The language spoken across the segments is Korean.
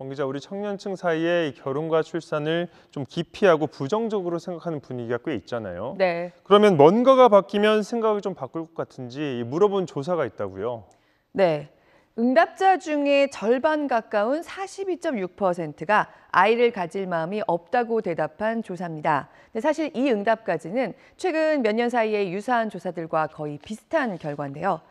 정 기자, 우리 청년층 사이에 이 결혼과 출산을 좀 기피하고 부정적으로 생각하는 분위기가 꽤 있잖아요. 네. 그러면 뭔가가 바뀌면 생각을 좀 바꿀 것 같은지 물어본 조사가 있다고요. 네. 응답자 중에 절반 가까운 42.6%가 아이를 가질 마음이 없다고 대답한 조사입니다. 근데 사실 이 응답까지는 최근 몇 년 사이의 유사한 조사들과 거의 비슷한 결과인데요.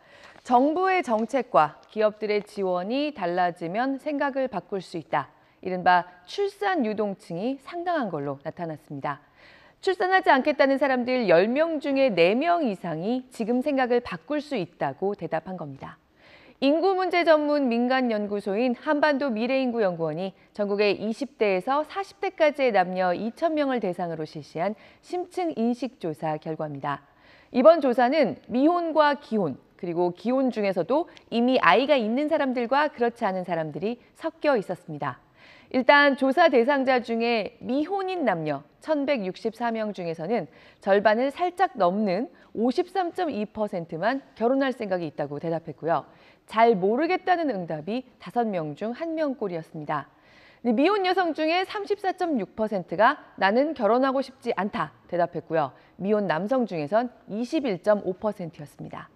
정부의 정책과 기업들의 지원이 달라지면 생각을 바꿀 수 있다. 이른바 출산 유동층이 상당한 걸로 나타났습니다. 출산하지 않겠다는 사람들 10명 중에 4명 이상이 지금 생각을 바꿀 수 있다고 대답한 겁니다. 인구 문제 전문 민간 연구소인 한반도 미래인구연구원이 전국의 20대에서 40대까지의 남녀 2,000명을 대상으로 실시한 심층 인식 조사 결과입니다. 이번 조사는 미혼과 기혼, 그리고 기혼 중에서도 이미 아이가 있는 사람들과 그렇지 않은 사람들이 섞여 있었습니다. 일단 조사 대상자 중에 미혼인 남녀 1,164명 중에서는 절반을 살짝 넘는 53.2%만 결혼할 생각이 있다고 대답했고요. 잘 모르겠다는 응답이 5명 중 1명꼴이었습니다. 미혼 여성 중에 34.6%가 나는 결혼하고 싶지 않다 대답했고요. 미혼 남성 중에선 21.5%였습니다.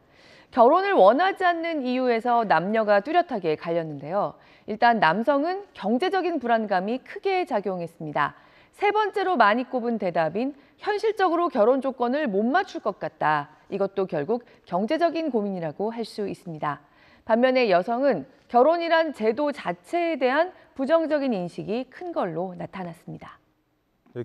결혼을 원하지 않는 이유에서 남녀가 뚜렷하게 갈렸는데요. 일단 남성은 경제적인 불안감이 크게 작용했습니다. 세 번째로 많이 꼽은 대답인 현실적으로 결혼 조건을 못 맞출 것 같다. 이것도 결국 경제적인 고민이라고 할 수 있습니다. 반면에 여성은 결혼이란 제도 자체에 대한 부정적인 인식이 큰 걸로 나타났습니다.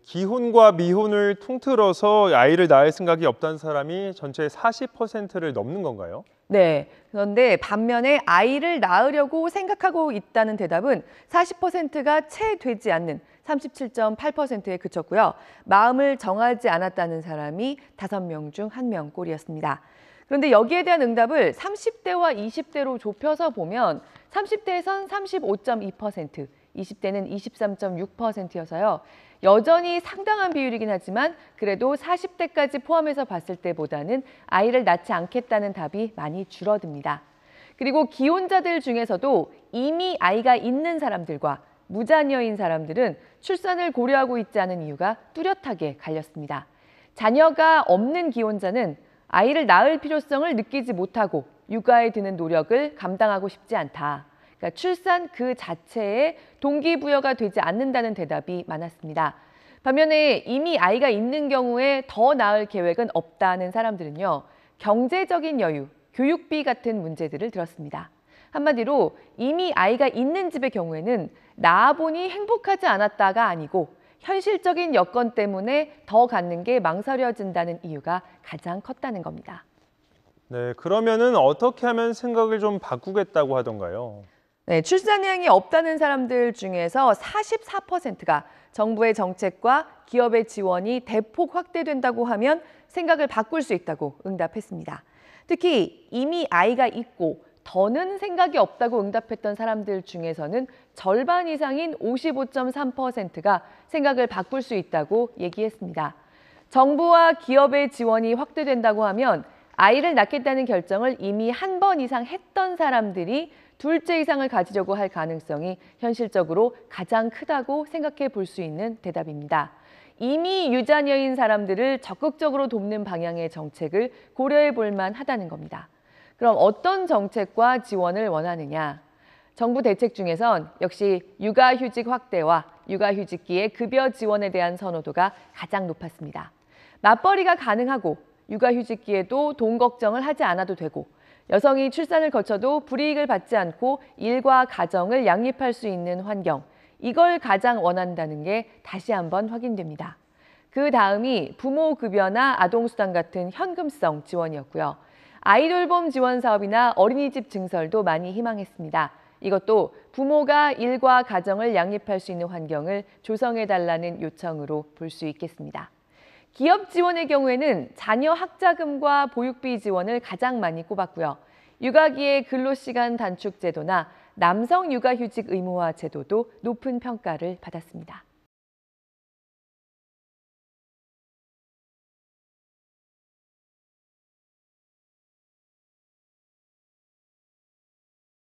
기혼과 미혼을 통틀어서 아이를 낳을 생각이 없다는 사람이 전체의 40%를 넘는 건가요? 네. 그런데 반면에 아이를 낳으려고 생각하고 있다는 대답은 40%가 채 되지 않는 37.8%에 그쳤고요. 마음을 정하지 않았다는 사람이 5명 중 1명꼴이었습니다. 그런데 여기에 대한 응답을 30대와 20대로 좁혀서 보면 30대에선 35.2%, 20대는 23.6%여서요. 여전히 상당한 비율이긴 하지만 그래도 40대까지 포함해서 봤을 때보다는 아이를 낳지 않겠다는 답이 많이 줄어듭니다. 그리고 기혼자들 중에서도 이미 아이가 있는 사람들과 무자녀인 사람들은 출산을 고려하고 있지 않은 이유가 뚜렷하게 갈렸습니다. 자녀가 없는 기혼자는 아이를 낳을 필요성을 느끼지 못하고 육아에 드는 노력을 감당하고 싶지 않다. 그러니까 출산 그 자체에 동기부여가 되지 않는다는 대답이 많았습니다. 반면에 이미 아이가 있는 경우에 더 낳을 계획은 없다는 사람들은요. 경제적인 여유, 교육비 같은 문제들을 들었습니다. 한마디로 이미 아이가 있는 집의 경우에는 낳아보니 행복하지 않았다가 아니고 현실적인 여건 때문에 더 갖는 게 망설여진다는 이유가 가장 컸다는 겁니다. 네, 그러면은 어떻게 하면 생각을 좀 바꾸겠다고 하던가요? 네, 출산 의향이 없다는 사람들 중에서 44%가 정부의 정책과 기업의 지원이 대폭 확대된다고 하면 생각을 바꿀 수 있다고 응답했습니다. 특히 이미 아이가 있고 더는 생각이 없다고 응답했던 사람들 중에서는 절반 이상인 55.3%가 생각을 바꿀 수 있다고 얘기했습니다. 정부와 기업의 지원이 확대된다고 하면 아이를 낳겠다는 결정을 이미 한 번 이상 했던 사람들이 둘째 이상을 가지려고 할 가능성이 현실적으로 가장 크다고 생각해 볼 수 있는 대답입니다. 이미 유자녀인 사람들을 적극적으로 돕는 방향의 정책을 고려해 볼 만하다는 겁니다. 그럼 어떤 정책과 지원을 원하느냐? 정부 대책 중에선 역시 육아휴직 확대와 육아휴직기의 급여 지원에 대한 선호도가 가장 높았습니다. 맞벌이가 가능하고 육아휴직기에도 돈 걱정을 하지 않아도 되고 여성이 출산을 거쳐도 불이익을 받지 않고 일과 가정을 양립할 수 있는 환경, 이걸 가장 원한다는 게 다시 한번 확인됩니다. 그 다음이 부모급여나 아동수당 같은 현금성 지원이었고요. 아이돌봄 지원 사업이나 어린이집 증설도 많이 희망했습니다. 이것도 부모가 일과 가정을 양립할 수 있는 환경을 조성해달라는 요청으로 볼 수 있겠습니다. 기업 지원의 경우에는 자녀 학자금과 보육비 지원을 가장 많이 꼽았고요. 육아기의 근로시간 단축 제도나 남성 육아휴직 의무화 제도도 높은 평가를 받았습니다.